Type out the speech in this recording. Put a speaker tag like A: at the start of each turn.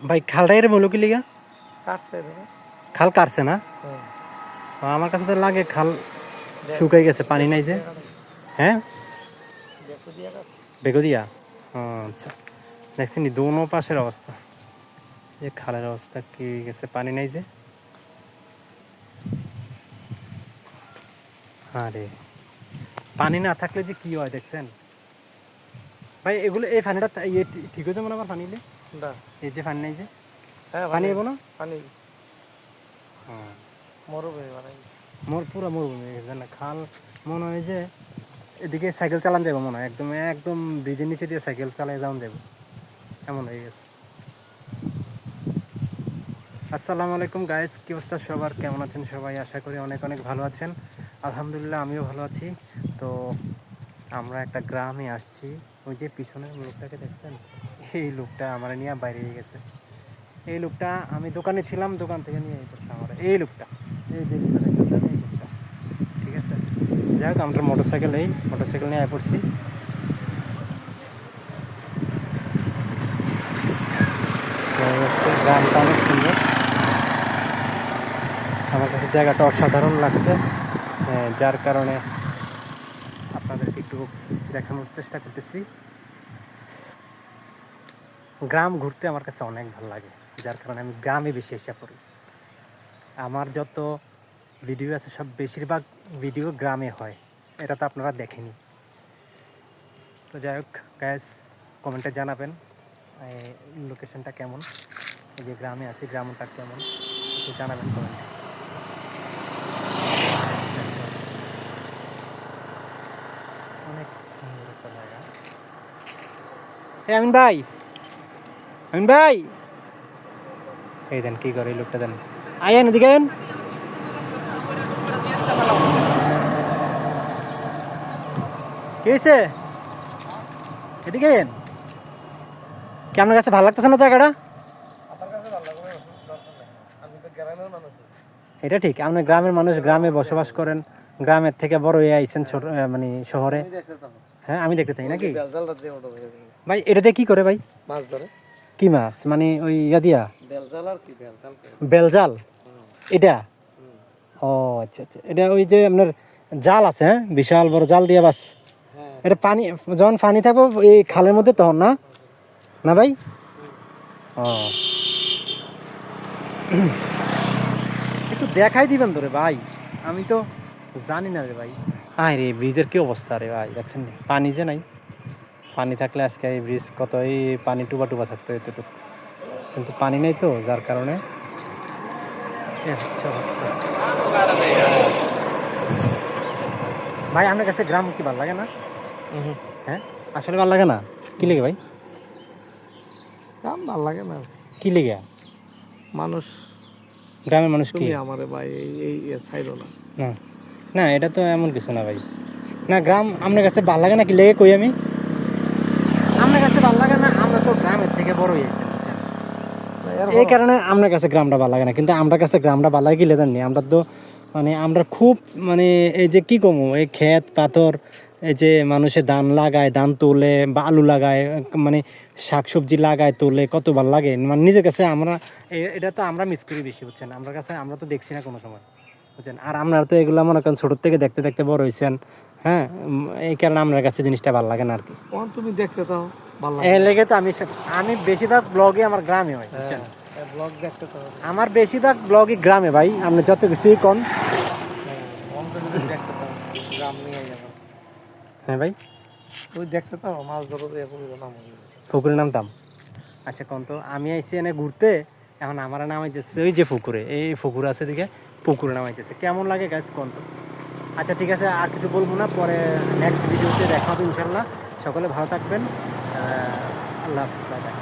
A: ভাই খালটা এর বলো কি লিগা
B: কাটছে রে।
A: খাল কাটছে না?
B: হুম।
A: আমার কাছে তো লাগে খাল শুকাই গেছে, পানি নাই যে। হ্যাঁ,
B: দেখো দিয়া কাটছে।
A: বেগো দিয়া। আচ্ছা, দেখছেন দোনো পাশের অবস্থা, যে খালের অবস্থা কি গেছে, পানি নাই যে। আরে পানি না থাকলে যে কি হয় দেখছেন ভাই। এগুলো এই পানিটা ইয়ে ঠিক হয়েছে মনে আমার পানি নিলে,
B: দা
A: এই যে পানি নাই যে,
B: হ্যাঁ
A: পানি এবো না।
B: পানি মরুভূমি বানাই।
A: মোর পুরো মরুভূমি হয়ে গেছে না, খাল মনে হয় যে এদিকে সাইকেল চালান যাবো মনে হয়, একদম একদম ব্রিজের নিচে দিয়ে সাইকেল চালাই যাওয়ান যাবো, এমন হয়ে গেছে। আসসালামু আলাইকুম গাইস, কি অবস্থা সবার, কেমন আছেন সবাই? আশা করি অনেক অনেক ভালো আছেন। আলহামদুলিল্লাহ আমিও ভালো আছি। তো আমরা একটা গ্রামে আসছি। ওই যে পিছনের লোকটাকে দেখছেন, এই লোকটা আমার নিয়ে বাইরে গেছে। এই লোকটা, আমি দোকানে ছিলাম, দোকান থেকে নিয়ে করছে আমার এই লোকটা, এই যে লোকটা দেখতেছেন, এই লোকটা। ঠিক আছে, যাই হোক আমরা মোটরসাইকেল নিয়ে আয় পড়ছি। গ্রামটা অনেক সুন্দর, আমার কাছে জায়গাটা অসাধারণ লাগছে, যার কারণে আপনাদেরকে একটু দেখানোর চেষ্টা করতেছি। গ্রাম ঘুরতে আমার কাছে অনেক ভালো লাগে, যার কারণে আমি গ্রামে বেশি এসে পড়ি। আমার যত ভিডিও আছে সব বেশিরভাগ ভিডিও গ্রামে হয়, এটা তো আপনারা দেখেনি। তো যাই হোক গ্যাস, কমেন্টে জানাবেন লোকেশনটা কেমন, এই যে গ্রামে আছি গ্রামটা কেমন একটু জানাবেন কমেন্টে। অনেক সুন্দর একটা জায়গা। আমিন ভাই, আমিন ভাই, এই দেন কি করে এই লোকটা, দেন আয়েন এদিকে আয়েন। কি হয়েছে, এদিকে আয়েন। কি আপনার কাছে ভালো লাগতেছে না জায়গাটা?
B: আমার কাছে ভালো লাগবে, দরকার নেই। আমি তো গ্রামের মানুষ।
A: এটা ঠিক, আপনি গ্রামের মানুষ, গ্রামে বসবাস করেন, গ্রামের থেকে বড় হয়ে আইছেন ছোট মানে শহরে।
B: আমি দেখতে চাই।
A: হ্যাঁ আমি দেখতে চাই নাকি
B: বেলজালটা দিয়ে ওটা
A: ভাই? এটাতে কি করে ভাই?
B: মাছ ধরে।
A: কি মাছ মানে ওই ইয়া দিয়া?
B: বেলজাল আর কি বেলজাল?
A: বেলজাল এটা? ও আচ্ছা আচ্ছা, এটা ওই যে আপনার জাল আছে, হ্যাঁ বিশাল বড় জাল দিয়ে বাস।
B: হ্যাঁ।
A: এটা পানি যখন পানি থাকবো এই খালের মধ্যে তখন না, না ভাই? ও একটু দেখাই দিবেন তো রে ভাই, আমি তো জানি না রে ভাই। আয় রে, ব্রিজের কি অবস্থা রে ভাই, দেখছেন পানি যে নাই। পানি থাকলে আজকে এই ব্রিজ কত, এই পানি টুবা টুবা থাকতো এতটুকু, কিন্তু পানি নেই তো, যার কারণে হচ্ছে অবস্থা। ভাই আপনার কাছে গ্রাম কি ভালো লাগে না? হ্যাঁ আসলে ভালো লাগে না, কি লেগে ভাই?
B: গ্রাম ভালো লাগে না।
A: কি লেগে?
B: মানুষ,
A: গ্রামের মানুষ কি?
B: তুমি আমারে ভাই এই ছাইরো না।
A: না না, এটা তো এমন কিছু না ভাই। না গ্রাম আপনার কাছে ভালো লাগে না, কি লেগে কই আমি? আপনার কাছে ভালো লাগে না, আমরা তো গ্রামের থেকে বড় হয়েছি, এই কারণে আপনার কাছে গ্রামটা ভালো লাগে না। কিন্তু আমার কাছে গ্রামটা ভালো লাগে গেলে জানি, আমরা তো মানে আমরা খুব মানে এই যে কি কমো, এই ক্ষেত পাথর, এই যে মানুষে ধান লাগায়, ধান তোলে বা আলু লাগায়, মানে শাকসবজি লাগায় তোলে, কত ভালো লাগে। মানে নিজের কাছে আমরা এটা তো আমরা মিস করি বেশি, বুঝছেন? আমার কাছে আমরা তো দেখছি না কোনো সময়, বুঝছেন? আর আপনারা তো এগুলো মনে করেন ছোটোর থেকে দেখতে দেখতে বড় হয়েছেন, হ্যাঁ এই কারণে আপনার কাছে জিনিসটা ভালো লাগে না আর কি।
B: তুমি দেখতে চাও ভালো
A: এই লেগে তো আমি বেশিরভাগ ব্লগে আমার গ্রামে হয়, বুঝছেন?
B: ব্লগ দেখতে চাও।
A: আমার বেশিরভাগ ব্লগই গ্রামে ভাই, আপনি যত কিছুই কন।
B: দেখতে চাও গ্রাম নিয়ে যাবো।
A: হ্যাঁ ভাই,
B: তুই দেখতে চাও মাছ ধরো দিয়ে নাম
A: পুকুরে নামতাম। আচ্ছা কোন তো, আমি আইসি এনে ঘুরতে, এখন আমার নামাইতেছে ওই যে পুকুরে, এই পুকুর আছে দিকে, পুকুরে নামাইতেছে, কেমন লাগে গাছ কোন তো। আচ্ছা ঠিক আছে, আর কিছু বলবো না, পরে নেক্সট ভিডিওতে দেখা হবে ইনশাল্লাহ। সকলে ভালো থাকবেন, আল্লাহ হাফিজ, বাই বাই।